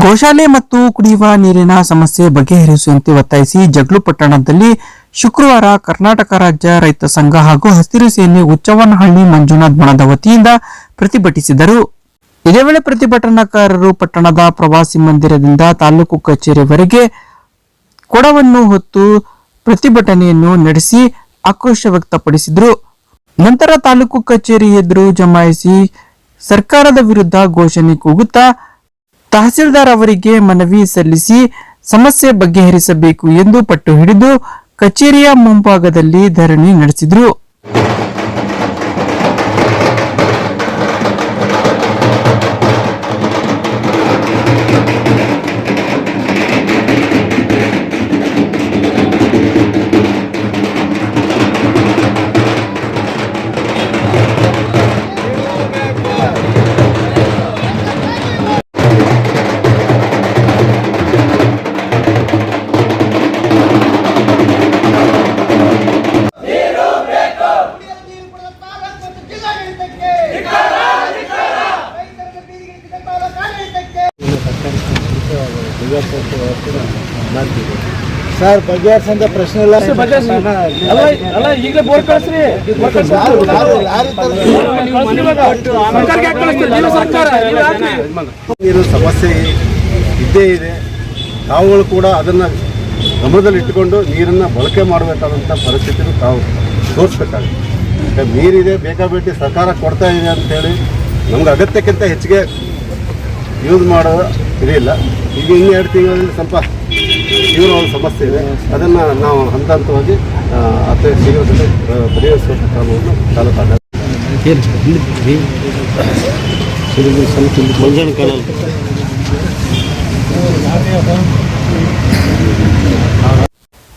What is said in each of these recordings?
ಗೋಶಾಲೆ ಮತ್ತು ಕುಡಿಯುವ ನೀರಿನ ಸಮಸ್ಯೆ ಬಗೆಹರಿಸುವಂತೆ ಒತ್ತಾಯಿಸಿ ಜಗಳೂರು ಪಟ್ಟಣದಲ್ಲಿ ಶುಕ್ರವಾರ ಕರ್ನಾಟಕ ರಾಜ್ಯ ರೈತ ಸಂಘ ಹಾಗೂ ಹಸಿರು ಸೇನೆ ಹುಚ್ಚವ್ವನಹಳ್ಳಿ ಮಂಜುನಾಥ್ ಬಣದ ವತಿಯಿಂದ ಪ್ರತಿಭಟಿಸಿದರು. ಇದೇ ವೇಳೆ ಪ್ರತಿಭಟನಾಕಾರರು ಪಟ್ಟಣದ ಪ್ರವಾಸಿ ಮಂದಿರದಿಂದ ತಾಲೂಕು ಕಚೇರಿವರೆಗೆ ಕೊಡವನ್ನು ಹೊತ್ತು ಪ್ರತಿಭಟನೆಯನ್ನು ನಡೆಸಿ ಆಕ್ರೋಶ ವ್ಯಕ್ತಪಡಿಸಿದರು. ನಂತರ ತಾಲೂಕು ಕಚೇರಿ ಎದುರು ಜಮಾಯಿಸಿ ಸರ್ಕಾರದ ವಿರುದ್ಧ ಘೋಷಣೆ ಕೂಗುತ್ತಾ ತಹಸೀಲ್ದಾರ್ ಅವರಿಗೆ ಮನವಿ ಸಲ್ಲಿಸಿ ಸಮಸ್ಯೆ ಬಗೆಹರಿಸಬೇಕು ಎಂದು ಪಟ್ಟು ಹಿಡಿದು ಕಚೇರಿಯ ಮುಂಭಾಗದಲ್ಲಿ ಧರಣಿ ನಡೆಸಿದರು. ಸರ್ ಬಗೆಹರಿಸಂತ ಪ್ರಶ್ನೆ ಇಲ್ಲ. ನೀರು ಸಮಸ್ಯೆ ಇದ್ದೇ ಇದೆ. ತಾವುಗಳು ಕೂಡ ಅದನ್ನು ಗಮನದಲ್ಲಿ ಇಟ್ಟುಕೊಂಡು ನೀರನ್ನು ಬಳಕೆ ಮಾಡಬೇಕಾದಂಥ ಪರಿಸ್ಥಿತಿನೂ ತಾವು ತೋರಿಸ್ಬೇಕಾಗುತ್ತೆ. ನೀರಿದೆ ಬೇಕಾಬಿಟ್ಟು ಸರ್ಕಾರ ಕೊಡ್ತಾ ಇದೆ ಅಂತೇಳಿ ನಮ್ಗೆ ಅಗತ್ಯಕ್ಕಿಂತ ಹೆಚ್ಚಿಗೆ ಯೂಸ್ ಮಾಡೋದು ಇದಿಲ್ಲ. ಈಗ ಇನ್ನು 2 ತಿಂಗಳಲ್ಲಿ ಸ್ವಲ್ಪ ತೀವ್ರವಾದ ಸಮಸ್ಯೆ ಇದೆ. ಅದನ್ನು ನಾವು ಹಂತ ಹಂತವಾಗಿ ಅತಿ ಶೀಘ್ರದಲ್ಲಿ ಪರಿಹರಿಸುವಂಥ ಕ್ರಮವನ್ನು ತಾಲೂಕು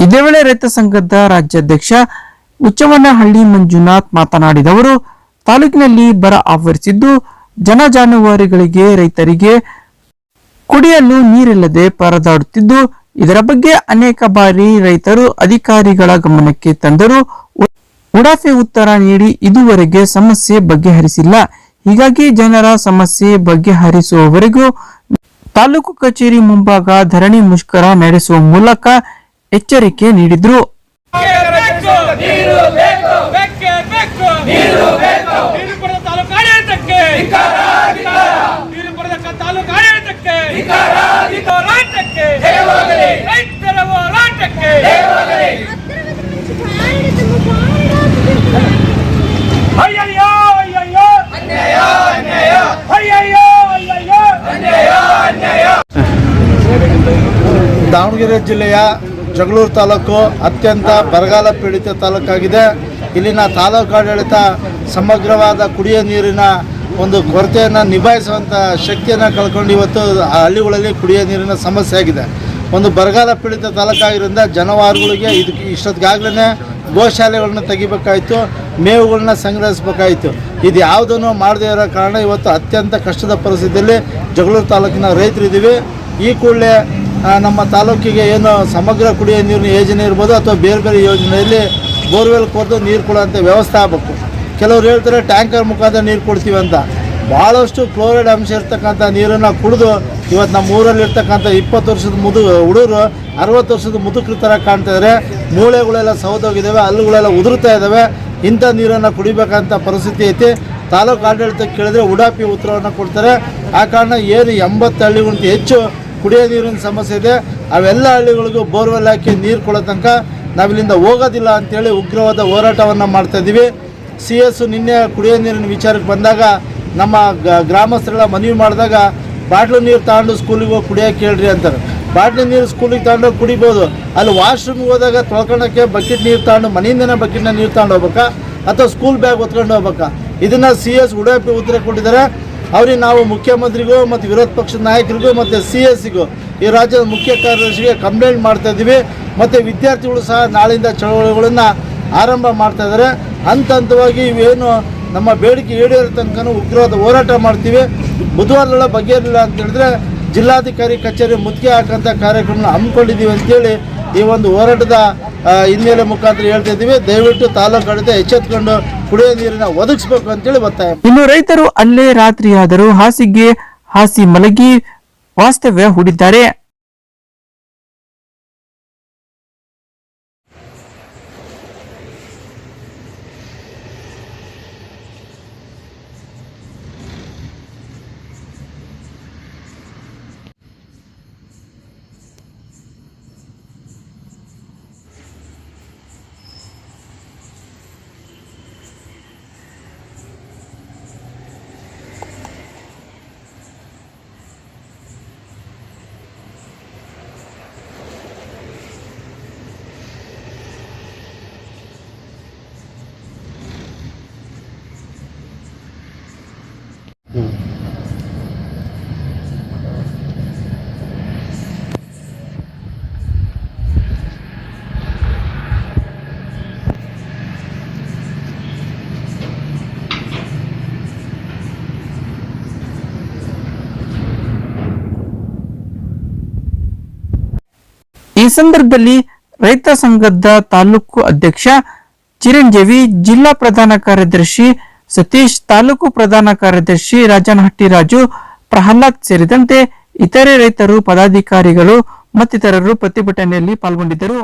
ಇದೇ ವೇಳೆ ರೈತ ಸಂಘದ ರಾಜ್ಯಾಧ್ಯಕ್ಷ ಹುಚ್ಚವ್ವನಹಳ್ಳಿ ಮಂಜುನಾಥ್ ಮಾತನಾಡಿದವರು, ತಾಲೂಕಿನಲ್ಲಿ ಬರ ಆವರಿಸಿದ್ದು ಜನ ಜಾನುವಾರುಗಳಿಗೆ ರೈತರಿಗೆ ಕುಡಿಯಲು ನೀರಿಲ್ಲದೆ ಪರದಾಡುತ್ತಿದ್ದು ಇದರ ಬಗ್ಗೆ ಅನೇಕ ಬಾರಿ ರೈತರು ಅಧಿಕಾರಿಗಳ ಗಮನಕ್ಕೆ ತಂದರೂ ಉಡಾಫೆ ಉತ್ತರ ನೀಡಿ ಇದುವರೆಗೆ ಸಮಸ್ಯೆ ಬಗೆಹರಿಸಿಲ್ಲ. ಹೀಗಾಗಿ ಜನರ ಸಮಸ್ಯೆ ಬಗೆಹರಿಸುವವರೆಗೂ ತಾಲೂಕು ಕಚೇರಿ ಮುಂಭಾಗ ಧರಣಿ ಮುಷ್ಕರ ನಡೆಸುವ ಮೂಲಕ ಎಚ್ಚರಿಕೆ ನೀಡಿದ್ರು. ದಾವಣಗೆರೆ ಜಿಲ್ಲೆಯ ಜಗಳೂರು ತಾಲೂಕು ಅತ್ಯಂತ ಬರಗಾಲ ಪೀಡಿತ ತಾಲೂಕಾಗಿದೆ. ಇಲ್ಲಿನ ತಾಲೂಕು ಆಡಳಿತ ಸಮಗ್ರವಾದ ಕುಡಿಯುವ ನೀರಿನ ಒಂದು ಕೊರತೆಯನ್ನು ನಿಭಾಯಿಸುವಂಥ ಶಕ್ತಿಯನ್ನು ಕಳ್ಕೊಂಡು ಇವತ್ತು ಆ ಹಳ್ಳಿಗಳಲ್ಲಿ ಕುಡಿಯುವ ನೀರಿನ ಸಮಸ್ಯೆ ಆಗಿದೆ. ಒಂದು ಬರಗಾಲ ಪೀಡಿತ ತಾಲೂಕಾಗಿರೋದ್ರಿಂದ ಜಾನುವಾರುಗಳಿಗೆ ಇಷ್ಟೊತ್ತಿಗಾಗಲೇ ಗೋಶಾಲೆಗಳನ್ನ ತೆಗಿಬೇಕಾಯಿತು, ಮೇವುಗಳನ್ನ ಸಂಗ್ರಹಿಸಬೇಕಾಯಿತು. ಇದು ಯಾವುದನ್ನು ಮಾಡದೇ ಇರೋ ಕಾರಣ ಇವತ್ತು ಅತ್ಯಂತ ಕಷ್ಟದ ಪರಿಸ್ಥಿತಿಯಲ್ಲಿ ಜಗಳೂರು ತಾಲೂಕಿನ ರೈತರಿದ್ದೀವಿ. ಈ ಕೂಡಲೇ ನಮ್ಮ ತಾಲೂಕಿಗೆ ಏನು ಸಮಗ್ರ ಕುಡಿಯುವ ನೀರಿನ ಯೋಜನೆ ಇರ್ಬೋದು ಅಥವಾ ಬೇರೆ ಬೇರೆ ಯೋಜನೆಯಲ್ಲಿ ಬೋರ್ವೆಲ್ ಕೊರೆದು ನೀರು ಕೊಡುವಂಥ ವ್ಯವಸ್ಥೆ ಆಗಬೇಕು. ಕೆಲವರು ಹೇಳ್ತಾರೆ ಟ್ಯಾಂಕರ್ ಮುಖಾಂತರ ನೀರು ಕೊಡ್ತೀವಿ ಅಂತ. ಭಾಳಷ್ಟು ಕ್ಲೋರೈಡ್ ಅಂಶ ಇರ್ತಕ್ಕಂಥ ನೀರನ್ನು ಕುಡಿದು ಇವತ್ತು ನಮ್ಮ ಊರಲ್ಲಿರ್ತಕ್ಕಂಥ 20 ವರ್ಷದ ಹುಡುಗರು 60 ವರ್ಷದ ಮುದುಕರ ಥರ ಕಾಣ್ತಾ ಇದ್ದಾರೆ. ಮೂಳೆಗಳೆಲ್ಲ ಸೌದೋಗಿದ್ದಾವೆ, ಹಲ್ಲುಗಳೆಲ್ಲ ಉದುರ್ತಾ ಇದ್ದಾವೆ. ಇಂಥ ನೀರನ್ನು ಕುಡಿಬೇಕಂತ ಪರಿಸ್ಥಿತಿ ಐತಿ. ತಾಲೂಕು ಆಡಳಿತಕ್ಕೆ ಕೇಳಿದ್ರೆ ಉಡಾಪಿ ಉತ್ತರವನ್ನು ಕೊಡ್ತಾರೆ. ಆ ಕಾರಣ ಏನು 80 ಹಳ್ಳಿಗಳಿಗಿಂತ ಹೆಚ್ಚು ಕುಡಿಯೋ ನೀರಿನ ಸಮಸ್ಯೆ ಇದೆ. ಅವೆಲ್ಲ ಹಳ್ಳಿಗಳಿಗೂ ಬೋರ್ವೆಲ್ ಹಾಕಿ ನೀರು ಕೊಡೋ ತನಕ ನಾವಿಲ್ಲಿಂದ ಹೋಗೋದಿಲ್ಲ ಅಂಥೇಳಿ ಉಗ್ರವಾದ ಹೋರಾಟವನ್ನು ಮಾಡ್ತಾಯಿದ್ದೀವಿ. CS ನಿನ್ನೆ ಕುಡಿಯೋ ನೀರಿನ ವಿಚಾರಕ್ಕೆ ಬಂದಾಗ ನಮ್ಮ ಗ್ರಾಮಸ್ಥರೆಲ್ಲ ಮನವಿ ಮಾಡಿದಾಗ ಬಾಟ್ಲು ನೀರು ತಗೊಂಡು ಸ್ಕೂಲಿಗೆ ಹೋಗಿ ಕುಡಿಯೋಕೆ ಹೇಳ್ರಿ ಅಂತಾರೆ. ಬಾಟ್ಲಿ ನೀರು ಸ್ಕೂಲಿಗೆ ತಗೊಂಡೋಗಿ ಕುಡಿಬೋದು. ಅಲ್ಲಿ ವಾಶ್ರೂಮ್ಗೆ ಹೋದಾಗ ತೊಳ್ಕೊಳಕ್ಕೆ ಬಕೆಟ್ ನೀರು ತಗೊಂಡು ಮನೆಯಿಂದನೇ ಬಕೆಟ್ನ ನೀರು ತಗೊಂಡು ಹೋಗ್ಬೇಕಾ ಅಥವಾ ಸ್ಕೂಲ್ ಬ್ಯಾಗ್ ಹೊತ್ಕೊಂಡು ಹೋಗ್ಬೇಕಾ? ಇದನ್ನು CS ಉಡಾಪಿ ಉತ್ತರ ಕೊಟ್ಟಿದ್ದಾರೆ. ಅವ್ರಿಗೆ ನಾವು ಮುಖ್ಯಮಂತ್ರಿಗೂ ಮತ್ತು ವಿರೋಧ ಪಕ್ಷದ ನಾಯಕರಿಗೂ ಮತ್ತು CSಗೂ ಈ ರಾಜ್ಯದ ಮುಖ್ಯ ಕಾರ್ಯದರ್ಶಿಗೆ ಕಂಪ್ಲೇಂಟ್ ಮಾಡ್ತಾ ಇದ್ದೀವಿ. ಮತ್ತು ವಿದ್ಯಾರ್ಥಿಗಳು ಸಹ ನಾಳೆಯಿಂದ ಚಳವಳಿಗಳನ್ನು ಆರಂಭ ಮಾಡ್ತಾ ಇದ್ದಾರೆ. ಹಂತ ಹಂತವಾಗಿ ಇವೇನು ನಮ್ಮ ಬೇಡಿಕೆ ಈಡೇರೋ ತನಕ ಉಗ್ರವಾದ ಹೋರಾಟ ಮಾಡ್ತೀವಿ. ಬುಧವಾರದೊಳ ಬಗೆಹರಿಲ್ಲ ಅಂತ ಹೇಳಿದ್ರೆ ಜಿಲ್ಲಾಧಿಕಾರಿ ಕಚೇರಿ ಮುತ್ತಿಗೆ ಹಾಕಂತ ಕಾರ್ಯಕ್ರಮ ಹಮ್ಮಿಕೊಂಡಿದ್ದೀವಿ ಅಂತೇಳಿ ಈ ಒಂದು ಹೋರಾಟದ ಹಿನ್ನೆಲೆ ಮುಖಾಂತರ ಹೇಳ್ತಾ ಇದ್ದೀವಿ. ದಯವಿಟ್ಟು ತಾಲೂಕು ಆಡಳಿತ ಎಚ್ಚೆತ್ತುಕೊಂಡು ಕುಡಿಯುವ ನೀರನ್ನ ಒದಗಿಸಬೇಕು ಅಂತೇಳಿ ಒತ್ತಾಯ. ಇನ್ನು ರೈತರು ಅಲ್ಲೇ ರಾತ್ರಿಯಾದರೂ ಹಾಸಿಗೆ ಹಾಸಿ ಮಲಗಿ ವಾಸ್ತವ್ಯ ಹೂಡಿದ್ದಾರೆ. ಈ ಸಂದರ್ಭದಲ್ಲಿ ರೈತ ಸಂಘದ ತಾಲೂಕು ಅಧ್ಯಕ್ಷ ಚಿರಂಜೀವಿ, ಜಿಲ್ಲಾ ಪ್ರಧಾನ ಕಾರ್ಯದರ್ಶಿ ಸತೀಶ್, ತಾಲೂಕು ಪ್ರಧಾನ ಕಾರ್ಯದರ್ಶಿ ರಾಜನಹಟ್ಟಿ ರಾಜು, ಪ್ರಹ್ಲಾದ್ ಸೇರಿದಂತೆ ಇತರೆ ರೈತರು, ಪದಾಧಿಕಾರಿಗಳು ಮತ್ತಿತರರು ಪ್ರತಿಭಟನೆಯಲ್ಲಿ ಪಾಲ್ಗೊಂಡಿದ್ದರು.